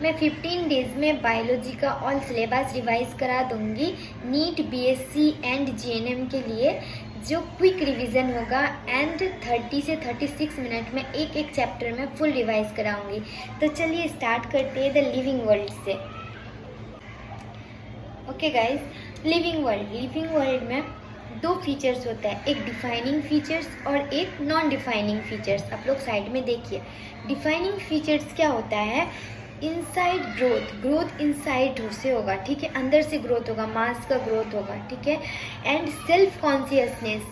मैं 15 डेज़ में बायोलॉजी का ऑल सिलेबस रिवाइज करा दूंगी नीट, बीएससी एंड जीएनएम के लिए, जो क्विक रिवीजन होगा एंड 30 से 36 मिनट में एक एक चैप्टर में फुल रिवाइज कराऊंगी। तो चलिए स्टार्ट करते हैं द लिविंग वर्ल्ड से। ओके गाइस, लिविंग वर्ल्ड में दो फीचर्स होता है, एक डिफाइनिंग फीचर्स और एक नॉन डिफाइनिंग फीचर्स। आप लोग साइड में देखिए, डिफाइनिंग फीचर्स क्या होता है, इनसाइड ग्रोथ इनसाइड से होगा, ठीक है, अंदर से ग्रोथ होगा, मास का ग्रोथ होगा, ठीक है, and self consciousness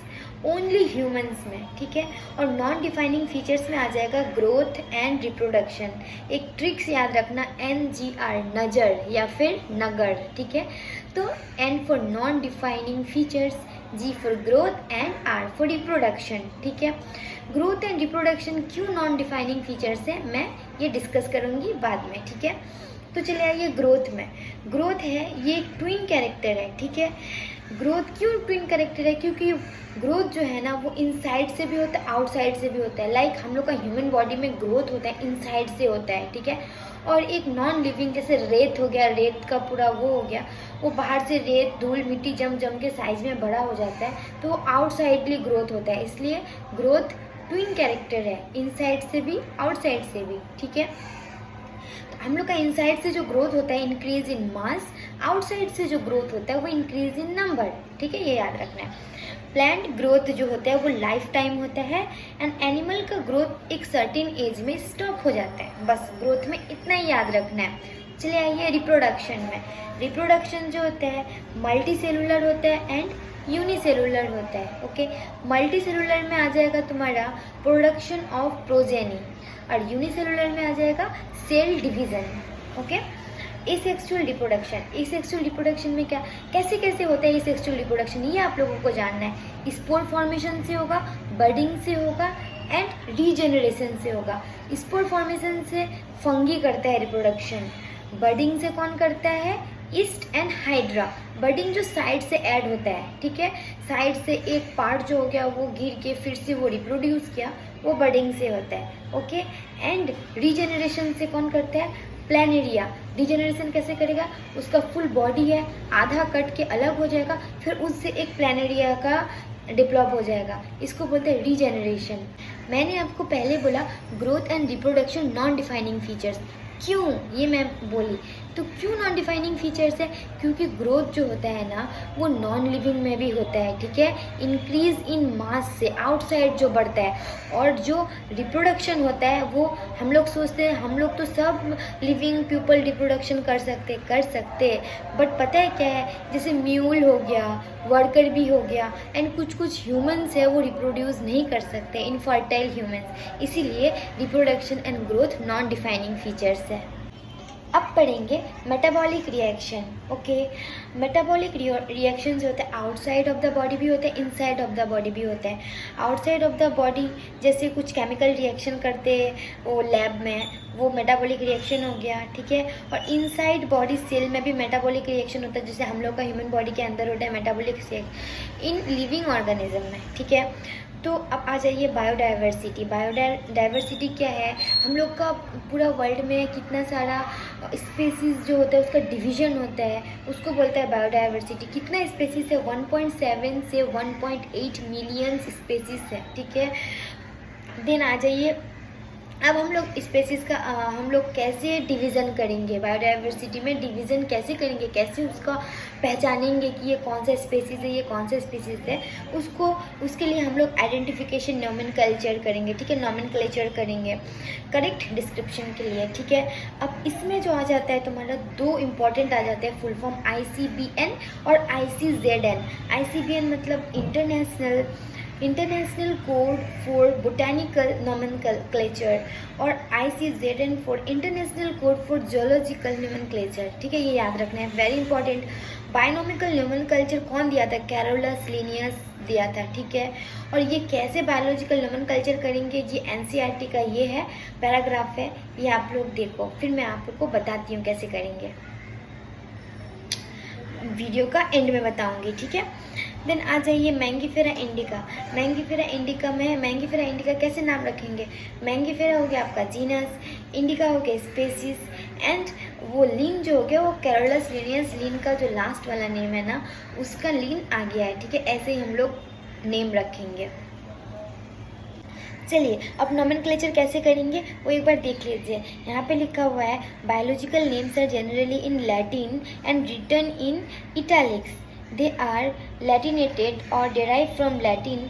only humans में, ठीक है। और नॉन डिफाइनिंग फीचर्स में आ जाएगा ग्रोथ एंड रिप्रोडक्शन। एक ट्रिक्स याद रखना, NGR नजर या फिर नगर, ठीक है। तो N for non defining features, G for growth and R for reproduction, ठीक है। ग्रोथ एंड रिप्रोडक्शन क्यों नॉन डिफाइनिंग फीचर्स है, मैं ये डिस्कस करूँगी बाद में, ठीक है। तो चले आइए ग्रोथ में। ग्रोथ है, ये एक ट्विन कैरेक्टर है, ठीक है। ग्रोथ क्यों ट्विन कैरेक्टर है, क्योंकि ग्रोथ जो है ना वो इनसाइड से भी होता है, आउटसाइड से भी होता है। लाइक हम लोग का ह्यूमन बॉडी में ग्रोथ होता है इनसाइड से होता है, ठीक है। और एक नॉन लिविंग जैसे रेत हो गया, रेत का पूरा वो हो गया, वो बाहर से रेत धूल मिट्टी जम के साइज में बड़ा हो जाता है, तो वो आउटसाइडली ग्रोथ होता है। इसलिए ग्रोथ ट्विन कैरेक्टर है, इनसाइड से भी आउटसाइड से भी, ठीक है। हम लोग का इनसाइड से जो ग्रोथ होता है इंक्रीज इन मास, आउटसाइड से जो ग्रोथ होता है वो इंक्रीज इन नंबर, ठीक है, ये याद रखना है। प्लांट ग्रोथ जो होता है वो लाइफ टाइम होता है एंड एनिमल का ग्रोथ एक सर्टेन एज में स्टॉप हो जाता है। बस ग्रोथ में इतना ही याद रखना है। चलिए आइए रिप्रोडक्शन में। रिप्रोडक्शन जो होता है मल्टी सेलुलर होता है एंड यूनिसेलुलर होता है, ओके। मल्टी सेलुलर में आ जाएगा तुम्हारा प्रोडक्शन ऑफ प्रोजेनी और यूनिसेलुलर में आ जाएगा cell division, okay. Asexual reproduction में क्या कैसे होता है एसेक्सुअल रिप्रोडक्शन, ये आप लोगों को जानना है। स्पोर फॉर्मेशन से होगा, बडिंग से होगा एंड रीजेनरेशन से होगा। स्पोर फॉर्मेशन से फंगी करता है रिप्रोडक्शन, बडिंग से कौन करता है, ईस्ट एंड हाइड्रा। बडिंग जो साइड से ऐड होता है, ठीक है, साइड से एक पार्ट जो हो गया वो गिर के फिर से वो रिप्रोड्यूस किया, वो बडिंग से होता है, ओके। एंड रीजेनरेशन से कौन करता है, प्लानेरिया। रीजेनरेशन कैसे करेगा, उसका फुल बॉडी है, आधा कट के अलग हो जाएगा, फिर उससे एक प्लानेरिया का डेवलप हो जाएगा, इसको बोलते हैं रीजेनरेशन। मैंने आपको पहले बोला growth and reproduction non defining features, क्यों ये मैं बोली, तो क्यों नॉन डिफाइनिंग फीचर्स है, क्योंकि ग्रोथ जो होता है ना वो नॉन लिविंग में भी होता है, ठीक है, इंक्रीज इन मास से आउटसाइड जो बढ़ता है। और जो रिप्रोडक्शन होता है वो हम लोग सोचते हैं हम लोग तो सब लिविंग पीपल रिप्रोडक्शन कर सकते, बट पता है क्या है, जैसे म्यूल हो गया, वर्कर भी हो गया एंड कुछ ह्यूमंस है वो रिप्रोड्यूस नहीं कर सकते, इनफर्टाइल ह्यूमंस, इसीलिए reproduction and growth non defining features है। अब पढ़ेंगे metabolic reaction, okay. Metabolic reaction जो होता है आउटसाइड ऑफ द बॉडी भी होता है, इनसाइड ऑफ द बॉडी भी होता है। आउटसाइड ऑफ द बॉडी जैसे कुछ केमिकल रिएक्शन करते हैं वो लैब में, वो मेटाबॉलिक रिएक्शन हो गया, ठीक है। और इनसाइड बॉडी सेल में भी मेटाबॉलिक रिएक्शन होता है, जैसे हम लोग का ह्यूमन बॉडी के अंदर होता है metabolic reaction in living organism में, ठीक है। तो अब आ जाइए बायोडाइवर्सिटी। बायोडाइवर्सिटी क्या है, हम लोग का पूरा वर्ल्ड में कितना सारा स्पेसीज जो होता है उसका डिवीजन होता है, उसको बोलता है बायोडाइवर्सिटी। कितना स्पेसीज है, 1.7 से 1.8 मिलियन स्पेसीज है, ठीक है। देन आ जाइए, अब हम लोग स्पेसीज का हम लोग कैसे डिवीज़न करेंगे, बायोडाइवर्सिटी में डिवीज़न कैसे करेंगे, कैसे उसका पहचानेंगे कि ये कौन सा स्पेसीज है, ये कौन सा स्पेसीज है, उसके लिए हम लोग आइडेंटिफिकेशन नोमेनक्लेचर करेंगे, ठीक है, नोमेनक्लेचर करेंगे करेक्ट डिस्क्रिप्शन के लिए, ठीक है। अब इसमें जो आ जाता है तुम्हारा दो इम्पॉर्टेंट आ जाते हैं फुल फॉर्म, ICBN और ICZN। ICBN मतलब international code for botanical nomenclature और ICZN for international code for geological nomenclature, ठीक है, ये याद रखना है, वेरी इंपॉर्टेंट। बायोनॉमिकल नोमेनक्लेचर कौन दिया था, कैरोलस लिनियस दिया था, ठीक है। और ये कैसे बायोलॉजिकल नोमेनक्लेचर करेंगे, ये NCERT का ये है पैराग्राफ है, ये आप लोग देखो, फिर मैं आप लोग को बताती हूँ कैसे करेंगे, वीडियो का एंड में बताऊंगी, ठीक है। देन आ जाइए मैंगीफेरा इंडिका। मैंगीफेरा इंडिका में मैंगीफेरा इंडिका कैसे नाम रखेंगे, मैंगीफेरा हो गया आपका जीनस, इंडिका हो गया स्पेसीज एंड वो लीन जो हो गया वो कैरोलस लिनियस, लीन का जो लास्ट वाला नेम है ना उसका लीन आ गया है, ठीक है। ऐसे ही हम लोग नेम रखेंगे। चलिए अब नोमेनक्लेचर कैसे करेंगे वो एक बार देख लीजिए। यहाँ पे लिखा हुआ है biological names are generally in Latin and written in italics. They are Latinated और derive from Latin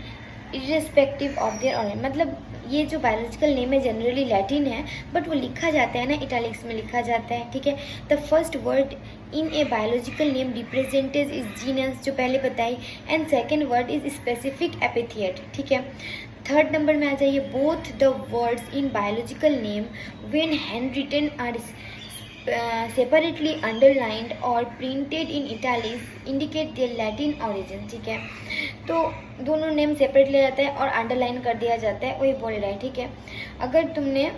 irrespective of their origin. मतलब ये जो बायोलॉजिकल नेम है जनरली लैटिन है बट वो लिखा जाता है ना इटैलिक्स में लिखा जाता है, ठीक है। The first word in a biological name represented is genus जो पहले बताई, and second word is specific epithet, ठीक है। थर्ड नंबर में आ जाइए, both the words in biological name when handwritten are separately underlined और printed in italics indicate their Latin origin, ठीक है। तो दोनों नेम सेपरेट लिया जाता है और अंडरलाइन कर दिया जाता है, वही बोल रहा है, ठीक है। अगर तुमने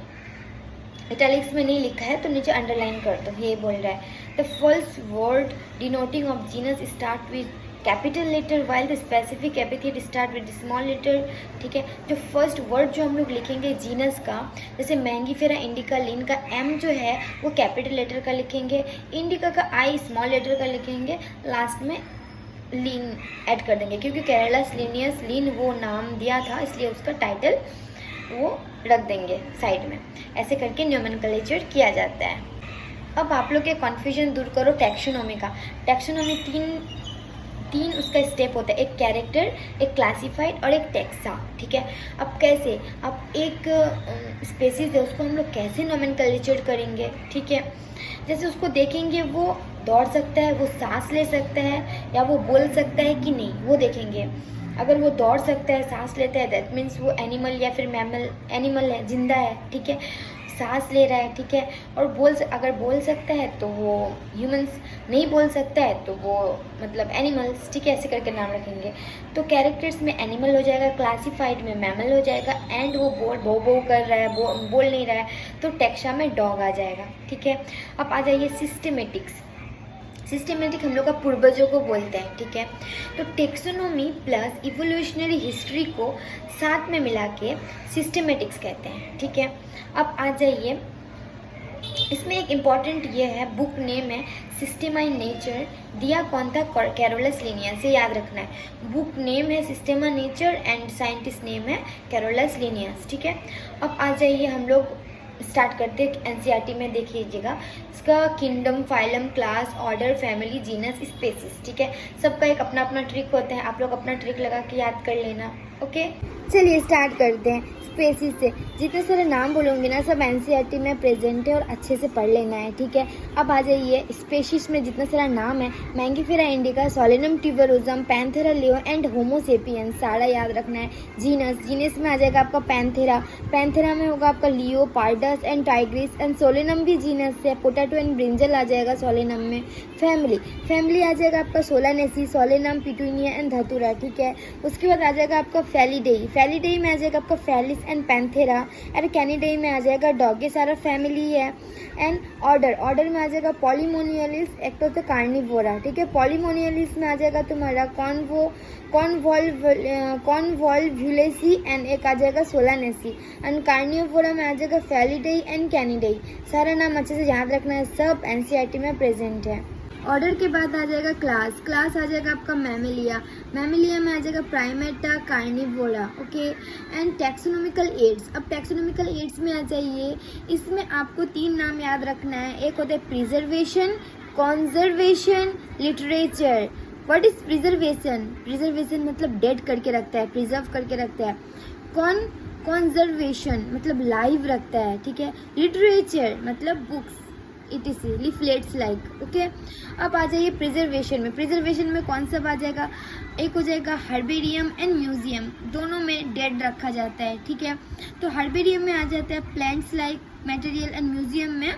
इटैलिक्स में नहीं लिखा है तो नीचे अंडरलाइन कर दो, ये बोल रहा है। The first word denoting of genus start with capital letter while the specific epithet start with small letter, ठीक है। जो फर्स्ट वर्ड जो हम लोग लिखेंगे जीनस का, जैसे मैंगीफेरा इंडिका लीन का एम जो है वो कैपिटल लेटर का लिखेंगे, इंडिका का आई स्मॉल लेटर का लिखेंगे, लास्ट में लीन ऐड कर देंगे क्योंकि कैरोलस लिनियस लीन वो नाम दिया था इसलिए उसका टाइटल वो रख देंगे साइड में। ऐसे करके नोमेनक्लेचर किया जाता है। अब आप लोग के कन्फ्यूजन दूर करो टैक्सोनॉमी का। टैक्सोनॉमी तीन उसका स्टेप होता है, एक कैरेक्टर, एक क्लासिफाइड और एक टैक्सा, ठीक है। अब कैसे, अब एक स्पेसीज है उसको हम लोग कैसे नोमेनक्लेचर करेंगे, ठीक है। जैसे उसको देखेंगे वो दौड़ सकता है, वो सांस ले सकता है या वो बोल सकता है कि नहीं, वो देखेंगे। अगर वो दौड़ सकता है, सांस लेता है, दैट मीन्स वो एनिमल या फिर मैमल, एनिमल है, जिंदा है, ठीक है। सांस ले रहा है, ठीक है। और अगर बोल सकता है तो वो ह्यूमंस, नहीं बोल सकता है तो वो मतलब एनिमल्स, ठीक है। ऐसे करके नाम रखेंगे। तो कैरेक्टर्स में एनिमल हो जाएगा, क्लासिफाइड में मैमल हो जाएगा, एंड वो बो कर रहा है, बोल नहीं रहा है तो टैक्सा में डॉग आ जाएगा, ठीक है। अब आ जाइए सिस्टेमेटिक्स। सिस्टेमेटिक हम लोग का पूर्वजों को बोलते हैं, ठीक है। तो टेक्सोनोमी प्लस इवोल्यूशनरी हिस्ट्री को साथ में मिला के सिस्टेमेटिक्स कहते हैं, ठीक है। अब आ जाइए, इसमें एक इम्पॉर्टेंट ये है, बुक नेम है सिस्टेमा इन नेचर, दिया कौन था, कैरोलस लिनियस, से याद रखना है। बुक नेम है सिस्टेमा नेचर एंड साइंटिस्ट नेम है कैरोलस लिनियस, ठीक है। अब आ जाइए हम लोग स्टार्ट करते हैं एनसीईआरटी में, देख लीजिएगा इसका kingdom, phylum, class, order, family, genus, species, ठीक है। सबका एक अपना अपना ट्रिक होता है, आप लोग अपना ट्रिक लगा के याद कर लेना, ओके। चलिए स्टार्ट करते हैं स्पेसीज से। जितने सारे नाम बोलूँगी ना सब एनसीईआरटी में प्रेजेंट है और अच्छे से पढ़ लेना है, ठीक है। अब आ जाइए स्पेशीज में जितना सारा नाम है, Mangifera indica, Solanum tuberosum, Panthera leo and homo sapiens, सारा याद रखना है। जीनस में आ जाएगा आपका पैंथेरा में होगा आपका leo, pardus and tigris, and Solanum भी जीनस है, पोटैटो एंड ब्रिंजल आ जाएगा सोलेनम में। फैमिली आ जाएगा आपका सोलानेसी, सोलेनम, पिटूनिया एंड धतूरा, ठीक है। उसके बाद आ जाएगा आपका फैलिडेई में आ जाएगा आपका फैलिस एंड पैंथेरा, एंड कैनिडेई में आ जाएगा डॉग, ये सारा फैमिली है। एंड ऑर्डर में आ जाएगा पॉलीमोनियलिस, एक तो कार्निवोरा, ठीक है। पॉलीमोनियलिस में आ जाएगा तुम्हारा कॉन्वॉल्व्युलेसी एंड एक आ जाएगा सोलानेसी, एंड कार्निवोरा में आ जाएगा फैलिडेई एंड कैनिडेई। सारा नाम अच्छे से याद रखना है, सब एनसीईआरटी में प्रेजेंट है। ऑर्डर के बाद आ जाएगा क्लास आ जाएगा आपका मैमेलिया में आ जाएगा Primata, Carnivora, okay. And taxonomical aids, अब टैक्सोनॉमिकल एड्स में आ जाइए, इसमें आपको 3 नाम याद रखना है। एक होता है preservation, conservation, literature. What is preservation मतलब डेड करके रखता है, प्रिजर्व करके रखता है। कॉन्जर्वेशन मतलब लाइव रखता है, ठीक है। लिटरेचर मतलब books, etc, leaflets like, okay. अब आ जाइए प्रिजर्वेशन में कौन सा आ जाएगा, एक हो जाएगा हर्बेरियम एंड म्यूजियम, दोनों में डेड रखा जाता है, ठीक है। तो हर्बेरियम में आ जाता है plants like material and museum में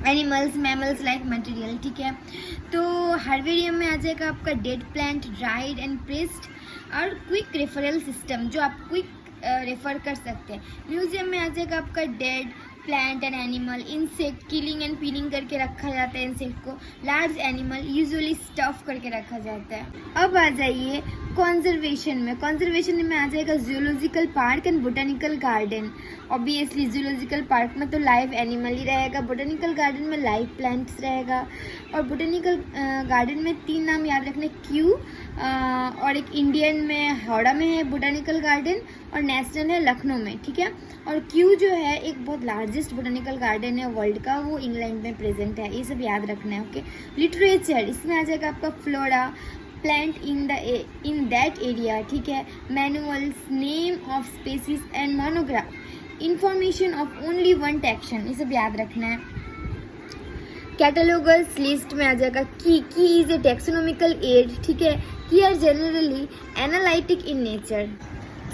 एनिमल्स, मैमल्स लाइक मटेरियल, ठीक है। तो हर्बेरियम में आ जाएगा आपका dead plant, dried and pressed, और क्विक रेफरल सिस्टम जो आप क्विक रेफर कर सकते हैं। म्यूजियम में आ जाएगा आपका dead, plant and animal, insect, killing and piling करके रखा जाता है इंसेक्ट को, लार्ज एनिमल यूजुअली स्टफ करके रखा जाता है। अब आ जाइए कंजर्वेशन में। कंजर्वेशन में आ जाएगा zoological park and botanical garden. Obviously zoological park में तो लाइव एनिमल ही रहेगा, बोटेनिकल गार्डन में लाइव प्लांट्स रहेगा, और बोटेनिकल गार्डन में 3 नाम याद रखने, क्यू, और एक इंडियन में हावड़ा में है बोटेनिकल गार्डन, और नेशनल है लखनऊ में, ठीक है। और क्यू जो है एक बहुत लार्जेस्ट बोटेनिकल गार्डन है वर्ल्ड का, वो इंग्लैंड में प्रेजेंट है। ये सब याद रखना है, ओके। लिटरेचर, इसमें आ जाएगा आपका flora, plant in that area, ठीक है, manuals, name of species and monograph, information of only one taxon, ये सब याद रखना है। कैटलॉगर्स लिस्ट में आ जाएगा की इज ए टेक्सोनॉमिकल एड, ठीक है। की are generally analytic in nature.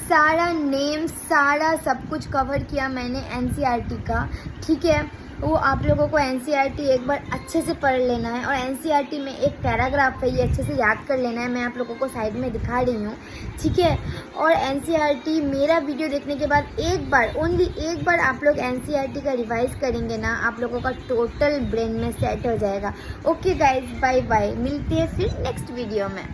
सारा नेम, सारा सब कुछ कवर किया मैंने एनसीईआरटी का, ठीक है। वो आप लोगों को एनसीईआरटी एक बार अच्छे से पढ़ लेना है, और एनसीईआरटी में एक पैराग्राफ है, ये अच्छे से याद कर लेना है। मैं आप लोगों को साइड में दिखा रही हूँ, ठीक है। और एनसीईआरटी मेरा वीडियो देखने के बाद एक बार, ओनली एक बार आप लोग एनसीईआरटी का रिवाइज करेंगे ना, आप लोगों का टोटल ब्रेन में सेट हो जाएगा। ओके गाइज, बाय बाय, मिलते हैं फिर नेक्स्ट वीडियो में।